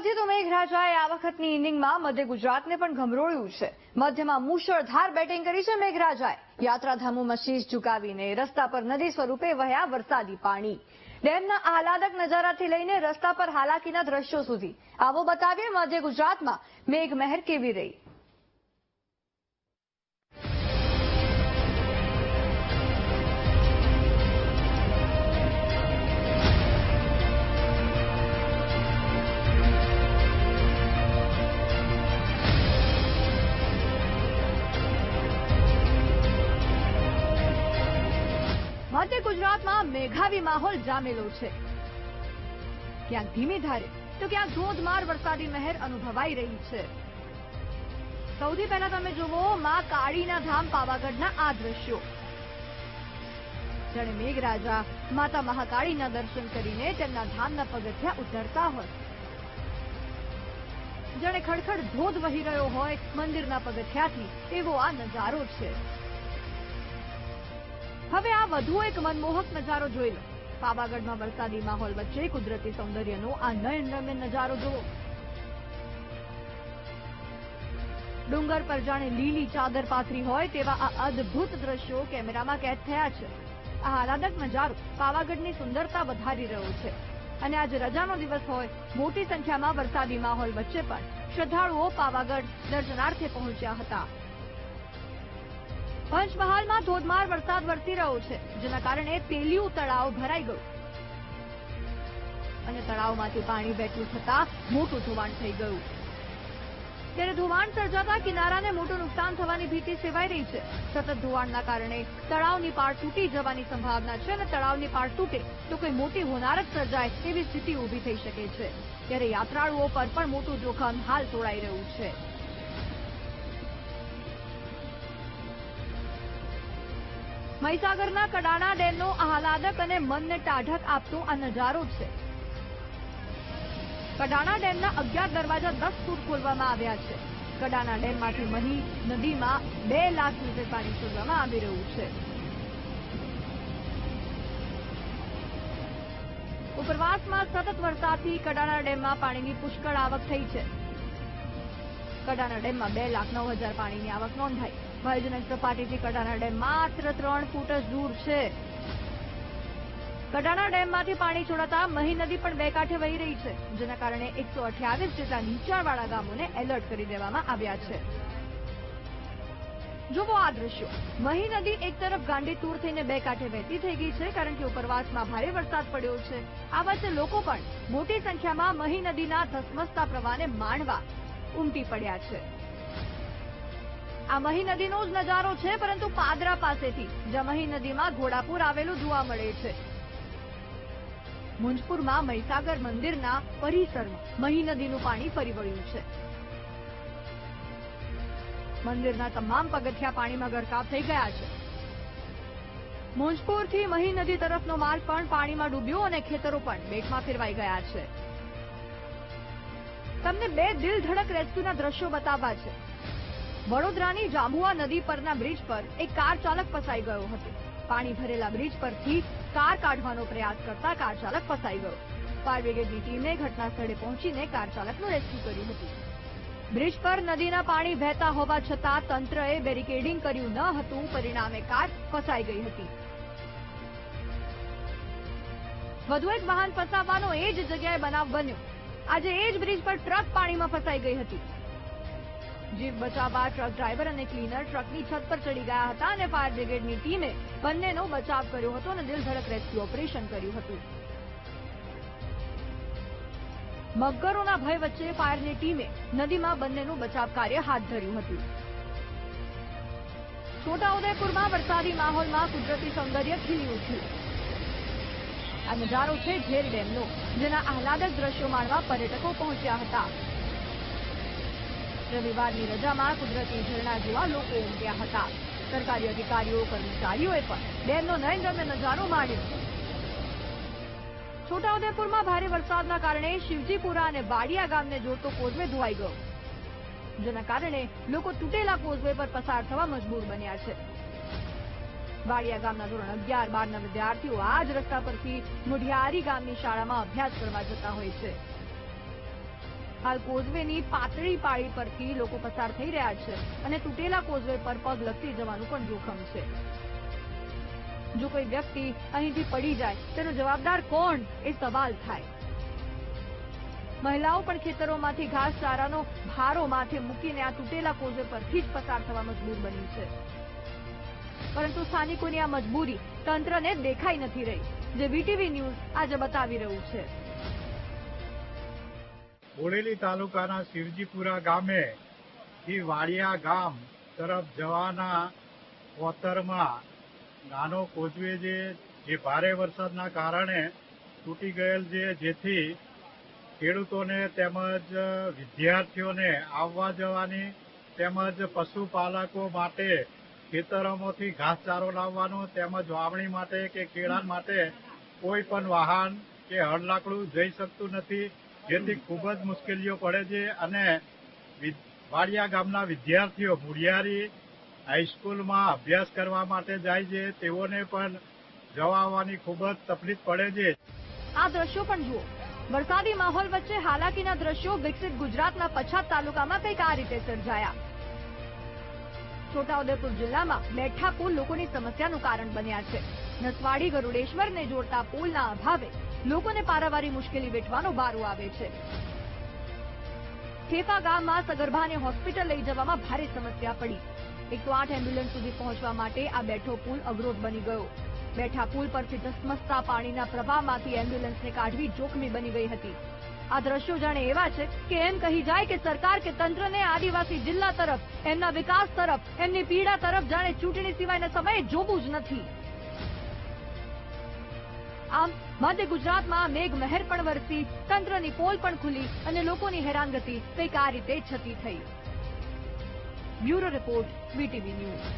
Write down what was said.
સૌથી તો મેઘરાજાએ આ વખતની ઇનિંગમાં મધ્ય ગુજરાતને પણ ગમરોળ્યું છે. મધ્યમાં મુશળધાર બેટિંગ કરી છે મેઘરાજાએ. યાત્રાધામોમાં શીશ ઝુકાવીને રસ્તા પર નદી સ્વરૂપે વહ્યા વરસાદી પાણી. ડેમના આહલાદક નજારાથી લઈને રસ્તા પર હાલાકીના દ્રશ્યો સુધી. આવો બતાવીએ મધ્ય ગુજરાતમાં મેઘમહેર કેવી રહી. મધ્ય ગુજરાતમાં મેઘાવી માહોલ જામેલો છે. ક્યાંક ધીમી ધારે તો ક્યાંક ધોધમાર વરસાદી મહેર અનુભવાઈ રહી છે. સૌથી પહેલા તમે જુઓ માં કાળીના ધામ પાવાગઢના આ દ્રશ્યો. જાણે મેઘરાજા માતા મહાકાળીના દર્શન કરીને તેમના ધામના પગથિયા ઉતરતા હોય. જાણે ખડખડ ધોધ વહી રહ્યો હોય મંદિરના પગથિયાથી એવો આ નજારો છે. હવે આ વધુ એક મનમોહક નજારો જોઈ લો. પાવાગઢમાં વરસાદી માહોલ વચ્ચે કુદરતી સૌંદર્યનો આ નયનરમ્ય નજારો જુઓ. ડુંગર પર જાણે લીલી ચાદર પાથરી હોય તેવા આ અદ્ભુત દ્રશ્યો કેમેરામાં કેદ થયા છે. આ આહલાદક નજારો પાવાગઢની સુંદરતા વધારી રહ્યો છે. અને આજે રજાનો દિવસ હોય મોટી સંખ્યામાં વરસાદી માહોલ વચ્ચે પણ શ્રદ્ધાળુઓ પાવાગઢ દર્શનાર્થે પહોંચ્યા હતા. પંચમહાલમાં ધોધમાર વરસાદ વરસી રહ્યો છે, જેના કારણે પેલિયું તળાવ ભરાઈ ગયું અને તળાવમાંથી પાણી વહેતું થતા મોટું ધોવાણ થઈ ગયું. ત્યારે ધોવાણ સર્જાતા કિનારાને મોટું નુકસાન થવાની ભીતિ સેવાઈ રહી છે. સતત ધોવાણના કારણે તળાવની પાળ તૂટી જવાની સંભાવના છે અને તળાવની પાળ તૂટે તો કોઈ મોટી હોનારત સર્જાય તેવી સ્થિતિ ઊભી થઈ શકે છે. ત્યારે યાત્રાળુઓ પર પણ મોટું જોખમ હાલ તોળાઈ રહ્યું છે. મહીસાગરના કડાણા ડેમનો આહલાદક અને મનને ટાઢક આપતો આ નજારો છે. કડાણા ડેમના 11 દરવાજા 10 ફૂટ ખોલવામાં આવ્યા છે. કડાણા ડેમમાંથી મહી નદીમાં 2 લાખ ક્યુસેક પાણી છોડવામાં આવી રહ્યું છે. ઉપરવાસમાં સતત વરસાદથી કડાણા ડેમમાં પાણીની પુષ્કળ આવક થઈ છે. કડાણા ડેમમાં 2,09,000 પાણીની આવક નોંધાઈ. ભયજનક સપાટીથી કડાણા ડેમ માત્ર 3 ફૂટ જ દૂર છે. કડાણા ડેમમાંથી પાણી છોડાતા મહી નદી પણ બે કાંઠે વહી રહી છે, જેના કારણે 128 જેટલા નીચાણવાળા ગામોને એલર્ટ કરી દેવામાં આવ્યા છે. જુઓ આ દ્રશ્યો. મહી નદી એક તરફ ગાંડીતુર થઈને બે કાંઠે વહેતી થઈ ગઈ છે, કારણ કે ઉપરવાસમાં ભારે વરસાદ પડ્યો છે. આ વચ્ચે લોકો પણ મોટી સંખ્યામાં મહી નદીના ધસમસતા પ્રવાહને માણવા ઉમટી પડ્યા છે. આ મહી નદીનો જ નજારો છે, પરંતુ પાદરા પાસેથી જ્યાં મહી નદીમાં ઘોડાપુર આવેલું જોવા મળે છે. મુંજપુરમાં મહીસાગર મંદિરના પરિસરમાં મહી નદીનું પાણી ફરી વળ્યું છે. મંદિરના તમામ પગથિયા પાણીમાં ગરકાવ થઈ ગયા છે. મુંજપુરથી મહી નદી તરફનો માર્ગ પણ પાણીમાં ડૂબ્યો અને ખેતરો પણ બેટમાં ફેરવાઈ ગયા છે. તમને 2 દિલ ધડક રેસ્ક્યુના દ્રશ્યો બતાવવા છે. વડોદરાની જાંબુઆ નદી પરના બ્રિજ પર એક કાર ચાલક ફસાઈ ગયો હતો. પાણી ભરેલા બ્રિજ પરથી કાર કાઢવાનો પ્રયાસ કરતા કાર ચાલક ફસાઈ ગયો. ફાયર બ્રિગેડની ટીમે ઘટના સ્થળે પહોંચીને કાર ચાલકનું રેસ્ક્યુ કર્યું હતું. બ્રિજ પર નદીના પાણી વહેતા હોવા છતાં તંત્રએ બેરિકેડિંગ કર્યું ન હતું. પરિણામે કાર ફસાઈ ગઈ હતી. વધુ એક વાહન ફસાવવાનો એ જ જગ્યાએ બનાવ બન્યો. આજે એ જ બ્રિજ પર ટ્રક પાણીમાં ફસાઈ ગઈ હતી. જીવ બચાવવા ટ્રક ડ્રાઈવર અને ક્લીનર ટ્રકની છત પર ચડી ગયા હતા અને ફાયર બ્રિગેડની ટીમે બંનેનો બચાવ કર્યો હતો અને દિલધડક રેસ્ક્યુ ઓપરેશન કર્યું હતું. મગરોના ભય વચ્ચે ફાયરની ટીમે નદીમાં બંનેનું બચાવ કાર્ય હાથ ધર્યું હતું. છોટાઉદેપુરમાં વરસાદી માહોલમાં કુદરતી સૌંદર્ય ખીલી ઉઠ્યું. આ નજારો છે ઝેર ડેમનો, જેના આહલાદક દ્રશ્યો માણવા પર્યટકો પહોંચ્યા હતા. રવિવારની રજામાં કુદરતી ઝરણા જોવા લોકો ઉમટ્યા હતા. સરકારી અધિકારીઓ કર્મચારીઓએ પણ ડેમનો નયનરમ્ય નજારો માણ્યો. છોટાઉદેપુરમાં ભારે વરસાદના કારણે શિવજીપુરા અને વાડિયા ગામને જોડતો કોઝવે ધોવાઈ ગયો, જેના કારણે લોકો તૂટેલા કોઝવે પર પસાર થવા મજબૂર બન્યા છે. વાડિયા ગામના ધોરણ 11-12ના વિદ્યાર્થીઓ આ જ રસ્તા પરથી મુઢિયારી ગામની શાળામાં અભ્યાસ કરવા જતા હોય છે. હાલ કોઝવેની પાતળી પાળી પરથી લોકો પસાર થઈ રહ્યા છે અને તૂટેલા કોઝવે પર પગ લપસી જવાનું પણ જોખમ છે. જો કોઈ વ્યક્તિ અહીંથી પડી જાય તેનો જવાબદાર કોણ એ સવાલ થાય. મહિલાઓ પણ ખેતરોમાંથી ઘાસચારાનો ભારો માથે મૂકીને આ તૂટેલા કોઝવે પરથી જ પસાર થવા મજબૂર બની છે. પરંતુ સ્થાનિકોની આ મજબૂરી તંત્રને દેખાઈ નથી રહી, જે વીટીવી ન્યૂઝ આજે બતાવી રહ્યું છે. બોડેલી તાલુકાના શિવજીપુરા ગામે થી વાડિયા ગામ તરફ જવાના કોતરમાં નાનો કોઝવે જે ભારે વરસાદના કારણે તૂટી ગયેલ છે, જેથી ખેડૂતોને તેમજ વિદ્યાર્થીઓને આવવા જવાની તેમજ પશુપાલકો માટે ખેતરોમાંથી ઘાસચારો લાવવાનો તેમજ વાવણી માટે કે ખેડાણ માટે કોઈ પણ વાહન કે હળલાકડું જઈ શકતું નથી, જેથી ખૂબ જ મુશ્કેલીઓ પડે છે. અને વાડિયા ગામના વિદ્યાર્થીઓ મુડિયારી હાઈસ્કૂલમાં અભ્યાસ કરવા માટે જાય છે, તેઓને પણ જવા આવવાની ખૂબ જ તકલીફ પડે છે. આ દ્રશ્યો પણ જુઓ. વરસાદી માહોલ વચ્ચે હાલાકીના દ્રશ્યો વિકસિત ગુજરાતના પછાત તાલુકામાં કંઈક આ રીતે સર્જાયા. છોટાઉદેપુર જિલ્લામાં બેઠા પુલ લોકોની સમસ્યાનું કારણ બન્યા છે. નસવાડી ગરુડેશ્વરને જોડતા પુલના અભાવે લોકોને પારાવારી મુશ્કેલી વેઠવાનો વારો આવે છે. ખેફા ગામમાં સગર્ભાને હોસ્પિટલ લઈ જવામાં ભારે સમસ્યા પડી. 108 એમ્બ્યુલન્સ સુધી પહોંચવા માટે આ બેઠો પુલ અવરોધ બની ગયો. બેઠા પુલ પરથી ધસમસતા પાણીના પ્રવાહમાંથી એમ્બ્યુલન્સને કાઢવી જોખમી બની ગઈ હતી. આ દ્રશ્યો જાણે એવા છે કે એમ કહી જાય કે સરકાર કે તંત્રને આદિવાસી જિલ્લા તરફ, એમના વિકાસ તરફ, એમની પીડા તરફ જાણે ચૂંટણી સિવાયના સમયે જોવું જ નથી. આમ મધ્ય ગુજરાતમાં મેઘમહેર પણ વરસી, તંત્રની પોલ પણ ખુલી અને લોકોની હેરાનગતિ કંઈક આ રીતે છતી થઈ. Bureau report, VTV news.